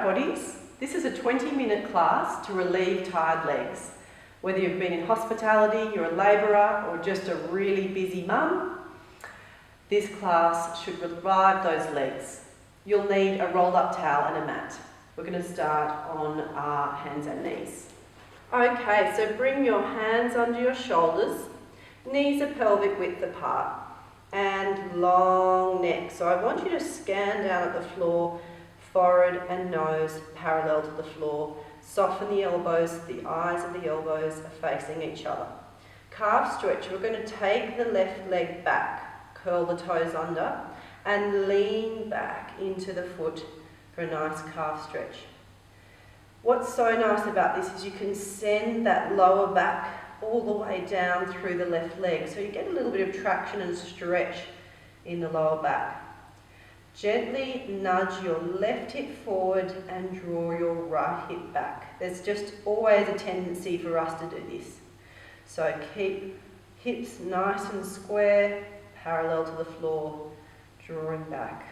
right, bodies, this is a 20-minute class to relieve tired legs. Whether you've been in hospitality, you're a labourer, or just a really busy mum, this class should revive those legs. You'll need a rolled-up towel and a mat. We're going to start on our hands and knees. Okay, so bring your hands under your shoulders, knees are pelvic width apart, and long neck. So I want you to scan down at the floor, forehead and nose parallel to the floor. Soften the elbows, the eyes of the elbows are facing each other. Calf stretch, we're going to take the left leg back, curl the toes under, and lean back into the foot for a nice calf stretch. What's so nice about this is you can send that lower back all the way down through the left leg, so you get a little bit of traction and stretch in the lower back. Gently nudge your left hip forward and draw your right hip back. There's just always a tendency for us to do this. So keep hips nice and square, parallel to the floor, drawing back.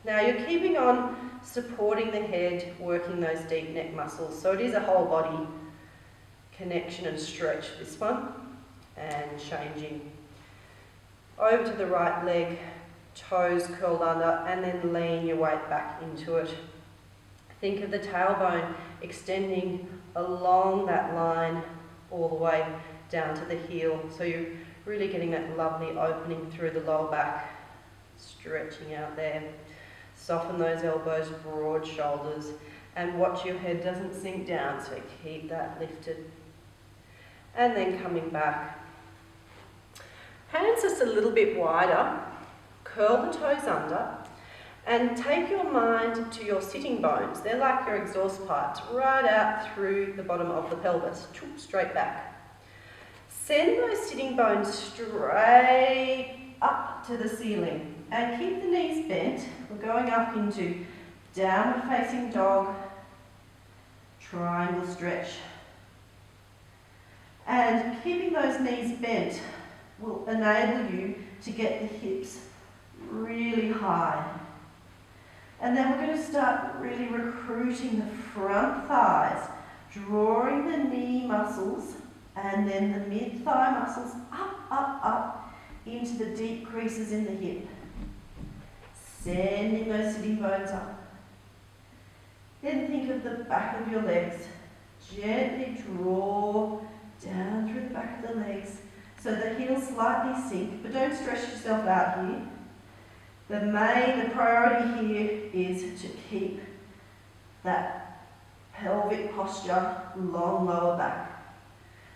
Now you're keeping on supporting the head, working those deep neck muscles. So it is a whole body connection and stretch, this one. And changing over to the right leg, toes curled under, and then lean your weight back into it. Think of the tailbone extending along that line all the way down to the heel. So you're really getting that lovely opening through the lower back, stretching out there. Soften those elbows, broad shoulders, and watch your head doesn't sink down, so keep that lifted. And then coming back. Hands just a little bit wider. Curl the toes under and take your mind to your sitting bones. They're like your exhaust pipes, right out through the bottom of the pelvis, straight back. Send those sitting bones straight up to the ceiling and keep the knees bent. We're going up into downward facing dog, triangle stretch. And keeping those knees bent will enable you to get the hips really high. And then we're going to start really recruiting the front thighs, drawing the knee muscles and then the mid-thigh muscles up into the deep creases in the hip. Sending those sitting bones up. Then think of the back of your legs. Gently draw down through the back of the legs so the heels slightly sink, but don't stress yourself out here. The priority here is to keep that pelvic posture, long lower back.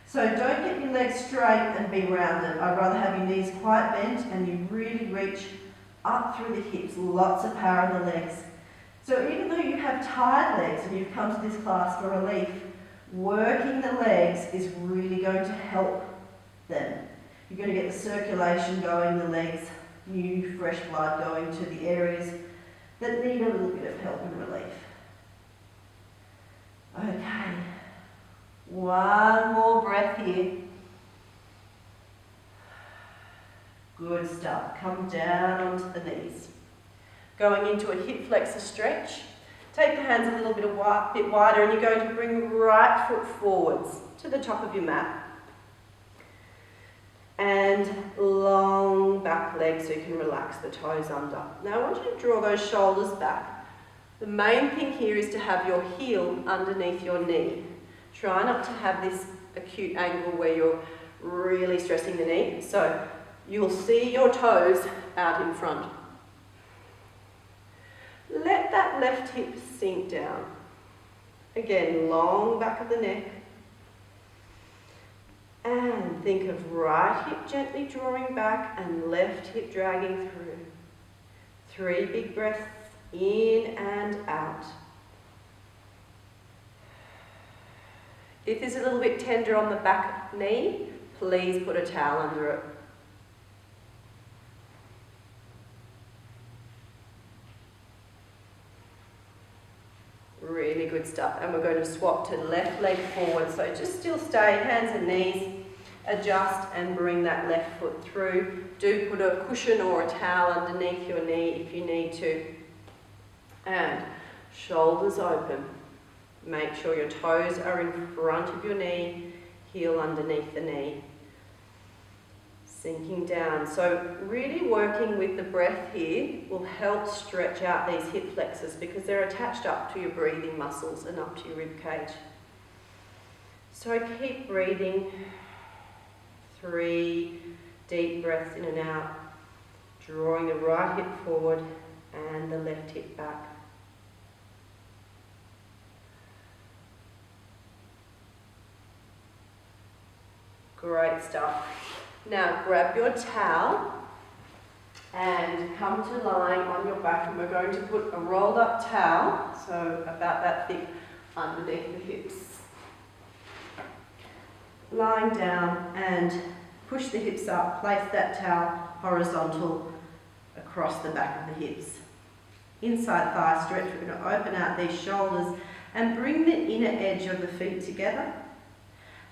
So don't get your legs straight and be rounded. I'd rather have your knees quite bent and you really reach up through the hips, lots of power in the legs. So even though you have tired legs and you've come to this class for relief, working the legs is really going to help them. You're going to get the circulation going, the legs, new fresh blood going to the areas that need a little bit of help and relief. Okay, one more breath here. Good stuff. Come down onto the knees. Going into a hip flexor stretch. Take the hands a little bit wider and you're going to bring right foot forwards to the top of your mat. And long back leg so you can relax the toes under. Now I want you to draw those shoulders back. The main thing here is to have your heel underneath your knee. Try not to have this acute angle where you're really stressing the knee. So you'll see your toes out in front. Let that left hip sink down. Again, long back of the neck. And think of right hip gently drawing back and left hip dragging through. 3 big breaths in and out. If it's a little bit tender on the back knee, please put a towel under it. Really good stuff. And we're going to swap to left leg forward. So just still stay, hands and knees, adjust and bring that left foot through. Do put a cushion or a towel underneath your knee if you need to. And shoulders open. Make sure your toes are in front of your knee, heel underneath the knee. Sinking down. So really working with the breath here will help stretch out these hip flexors because they're attached up to your breathing muscles and up to your rib cage. So keep breathing. 3 deep breaths in and out, drawing the right hip forward and the left hip back. Great stuff. Now grab your towel and come to lying on your back, and we're going to put a rolled up towel, so about that thick, underneath the hips. Lying down and push the hips up, place that towel horizontal across the back of the hips. Inside thigh stretch, we're going to open out these shoulders and bring the inner edge of the feet together.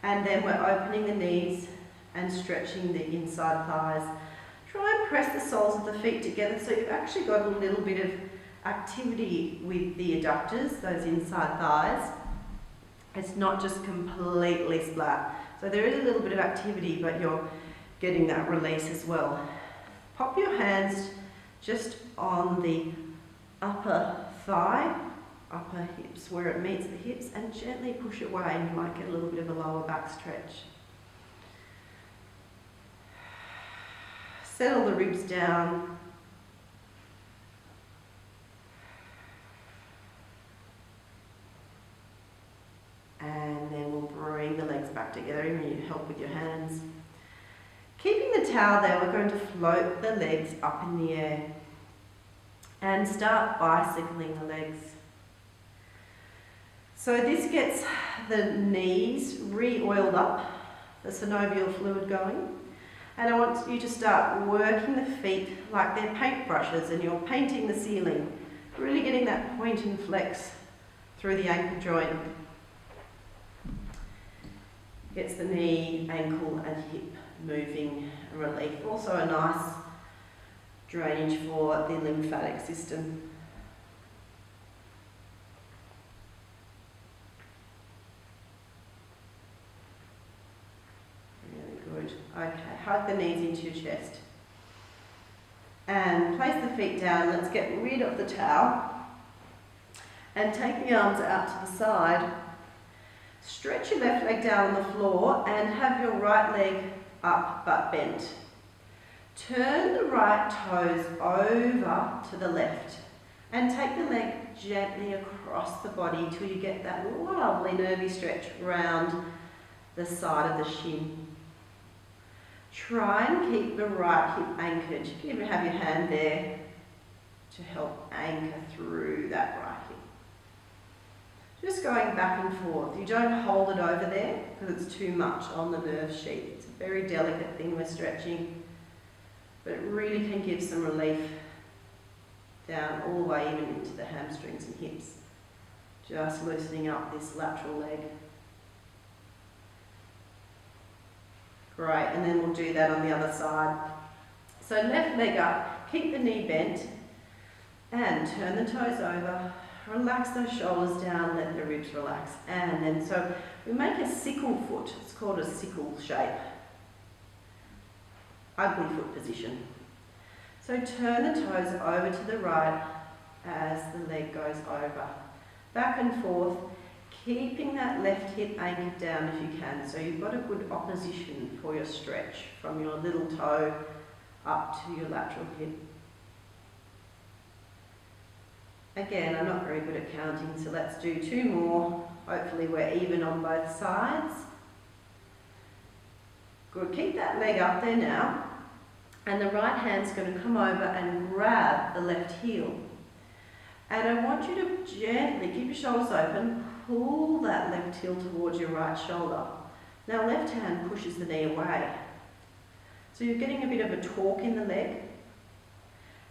And then we're opening the knees and stretching the inside thighs. Try and press the soles of the feet together so you've actually got a little bit of activity with the adductors, those inside thighs. It's not just completely splat. So there is a little bit of activity, but you're getting that release as well. Pop your hands just on the upper thigh, upper hips, where it meets the hips, and gently push away, and you might get a little bit of a lower back stretch. Settle the ribs down. And then we'll bring the legs back together, and you help with your hands. Keeping the towel there, we're going to float the legs up in the air and start bicycling the legs. So this gets the knees re-oiled up, the synovial fluid going. And I want you to start working the feet like they're paintbrushes and you're painting the ceiling. Really getting that point and flex through the ankle joint. Gets the knee, ankle and hip moving and relief. Also a nice drainage for the lymphatic system. Good. Okay, hug the knees into your chest. And place the feet down. Let's get rid of the towel. And take the arms out to the side. Stretch your left leg down on the floor and have your right leg up but bent. Turn the right toes over to the left. And take the leg gently across the body till you get that lovely nervy stretch round the side of the shin. Try and keep the right hip anchored. You can even have your hand there to help anchor through that right hip. Just going back and forth. You don't hold it over there because it's too much on the nerve sheath. It's a very delicate thing we're stretching, but it really can give some relief down all the way even into the hamstrings and hips. Just loosening up this lateral leg. Great, and then we'll do that on the other side. So left leg up, keep the knee bent, and turn the toes over. Relax those shoulders down, let the ribs relax. And then, so we make a sickle foot. It's called a sickle shape. Ugly foot position. So turn the toes over to the right as the leg goes over. Back and forth. Keeping that left hip anchored down if you can, so you've got a good opposition for your stretch from your little toe up to your lateral hip. Again, I'm not very good at counting, so let's do 2 more. Hopefully we're even on both sides. Good, keep that leg up there now, and the right hand's going to come over and grab the left heel. And I want you to gently keep your shoulders open, pull that left heel towards your right shoulder. Now left hand pushes the knee away. So you're getting a bit of a torque in the leg.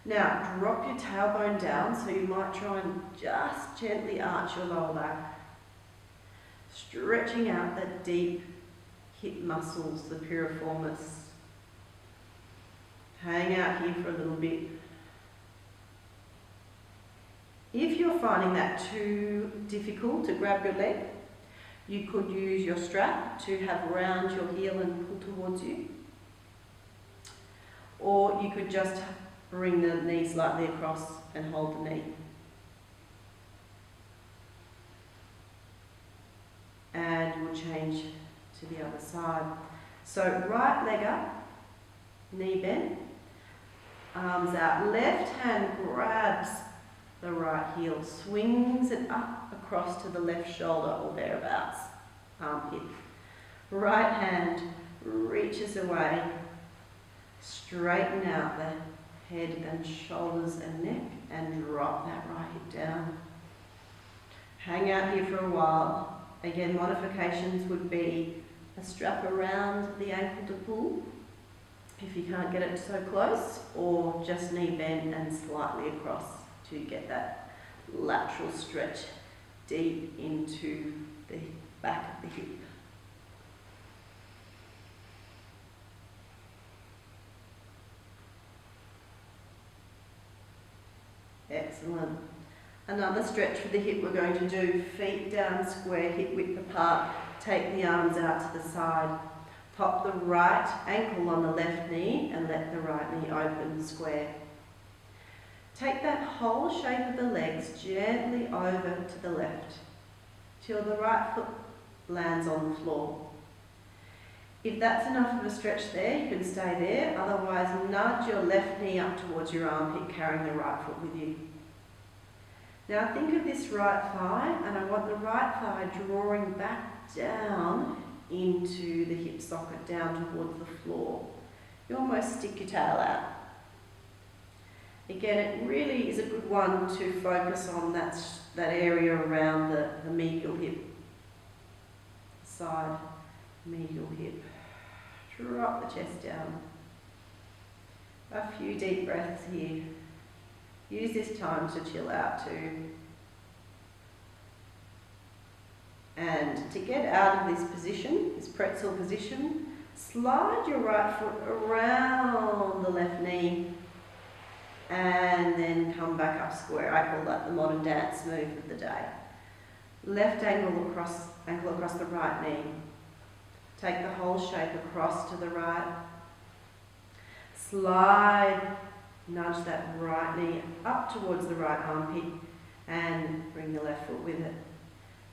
Now drop your tailbone down, so you might try and just gently arch your lower back. Stretching out the deep hip muscles, the piriformis. Hang out here for a little bit. If you're finding that too difficult to grab your leg, you could use your strap to have around your heel and pull towards you. Or you could just bring the knee slightly across and hold the knee. And we'll change to the other side. So right leg up, knee bent, arms out. Left hand grabs the right heel, swings it up across to the left shoulder or thereabouts, armpit. Right hand reaches away, straighten out the head and shoulders and neck and drop that right hip down. Hang out here for a while. Again, modifications would be a strap around the ankle to pull if you can't get it so close, or just knee bend and slightly across to get that lateral stretch deep into the back of the hip. Excellent. Another stretch for the hip we're going to do, feet down square, hip width apart, take the arms out to the side. Pop the right ankle on the left knee and let the right knee open square. Take that whole shape of the legs gently over to the left till the right foot lands on the floor. If that's enough of a stretch there, you can stay there. Otherwise, nudge your left knee up towards your armpit, carrying the right foot with you. Now think of this right thigh, and I want the right thigh drawing back down into the hip socket, down towards the floor. You almost stick your tail out. Again, it really is a good one to focus on that area around the medial hip. Side, medial hip. Drop the chest down. A few deep breaths here. Use this time to chill out too. And to get out of this position, this pretzel position, slide your right foot around the left knee and then come back up square. I call that the modern dance move of the day. Left ankle across the right knee. Take the whole shape across to the right. Slide, nudge that right knee up towards the right armpit and bring the left foot with it.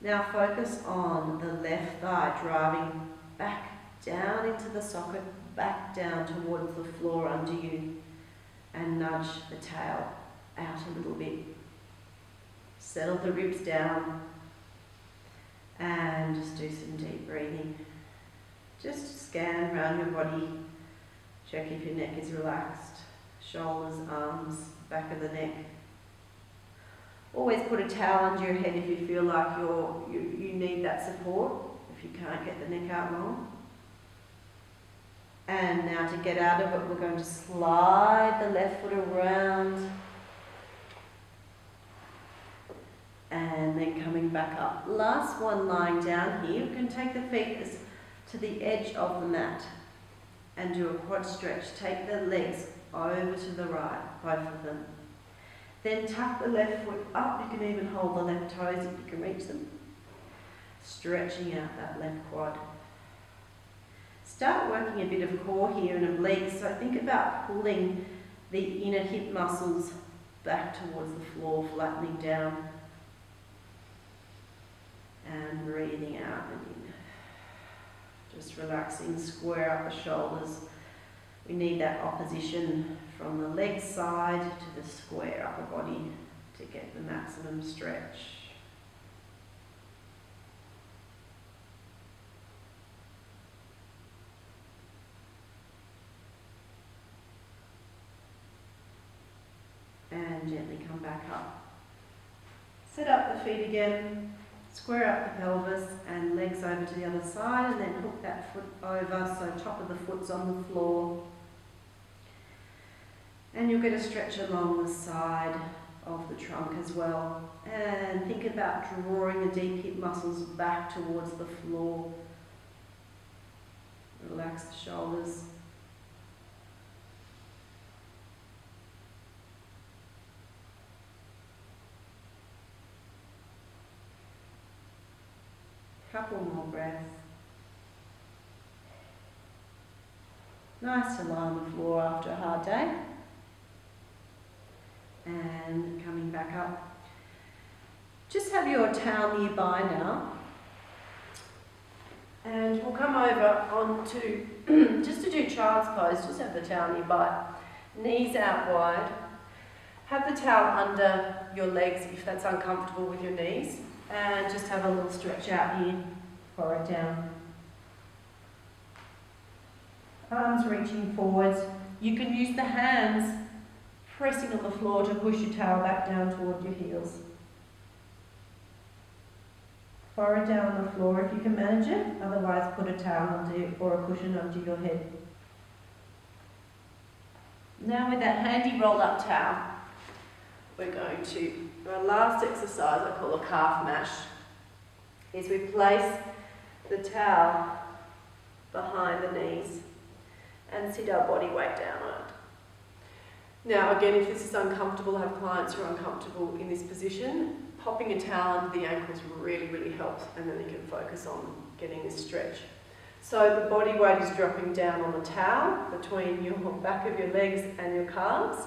Now focus on the left thigh, driving back down into the socket, back down towards the floor under you, and nudge the tail out a little bit. Settle the ribs down and just do some deep breathing. Just scan around your body, check if your neck is relaxed, shoulders, arms, back of the neck. Always put a towel under your head if you feel like you need that support, if you can't get the neck out long. And now to get out of it, we're going to slide the left foot around and then coming back up. Last one, lying down here. We can take the feet to the edge of the mat and do a quad stretch. Take the legs over to the right, both of them. Then tuck the left foot up. You can even hold the left toes if you can reach them. Stretching out that left quad. Start working a bit of core here and obliques. So think about pulling the inner hip muscles back towards the floor, flattening down. And breathing out and in. Just relaxing, square up the shoulders. We need that opposition from the leg side to the square upper body to get the maximum stretch. And gently come back up. Set up the feet again, square up the pelvis and legs over to the other side, and then hook that foot over so top of the foot's on the floor. And you'll get a stretch along the side of the trunk as well. And think about drawing the deep hip muscles back towards the floor. Relax the shoulders. Couple more breaths. Nice to lie on the floor after a hard day. And coming back up. Just have your towel nearby now. And we'll come over onto, just to do child's pose, just have the towel nearby. Knees out wide. Have the towel under your legs if that's uncomfortable with your knees. And just have a little stretch out here, forehead down. Arms reaching forwards. You can use the hands pressing on the floor to push your towel back down toward your heels. Forehead down on the floor if you can manage it, otherwise put a towel under or a cushion under your head. Now with that handy rolled up towel, we're going to, our last exercise I call a calf mash, is we place the towel behind the knees and sit our body weight down on it. Now again, if this is uncomfortable, I have clients who are uncomfortable in this position, popping a towel under the ankles really, really helps, and then you can focus on getting this stretch. So the body weight is dropping down on the towel between your back of your legs and your calves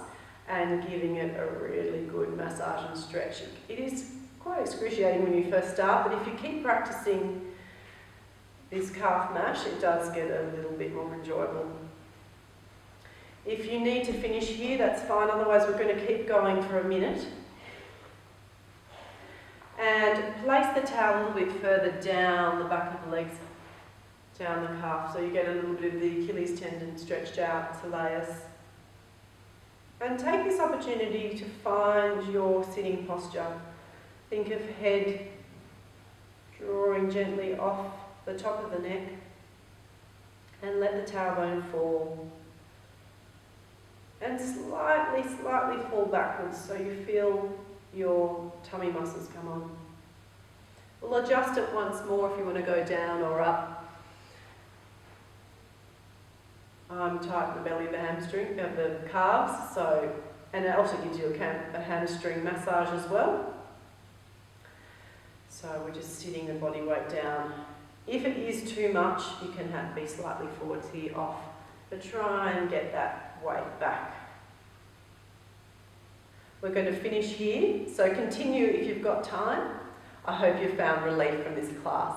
and giving it a really good massage and stretch. It is quite excruciating when you first start, but if you keep practicing this calf mash, it does get a little bit more enjoyable. If you need to finish here, that's fine, otherwise we're going to keep going for a minute. And place the towel a little bit further down the back of the legs, down the calf, so you get a little bit of the Achilles tendon stretched out, soleus. And take this opportunity to find your sitting posture. Think of head drawing gently off the top of the neck and let the tailbone fall. And slightly fall backwards so you feel your tummy muscles come on. We'll adjust it once more if you want to go down or up. Tighten the belly of the hamstring, of the calves, so, and it also gives you a hamstring massage as well. So we're just sitting the body weight down. If it is too much, you can be slightly forwards here off, but try and get that weight back. We're going to finish here, so continue if you've got time. I hope you've found relief from this class.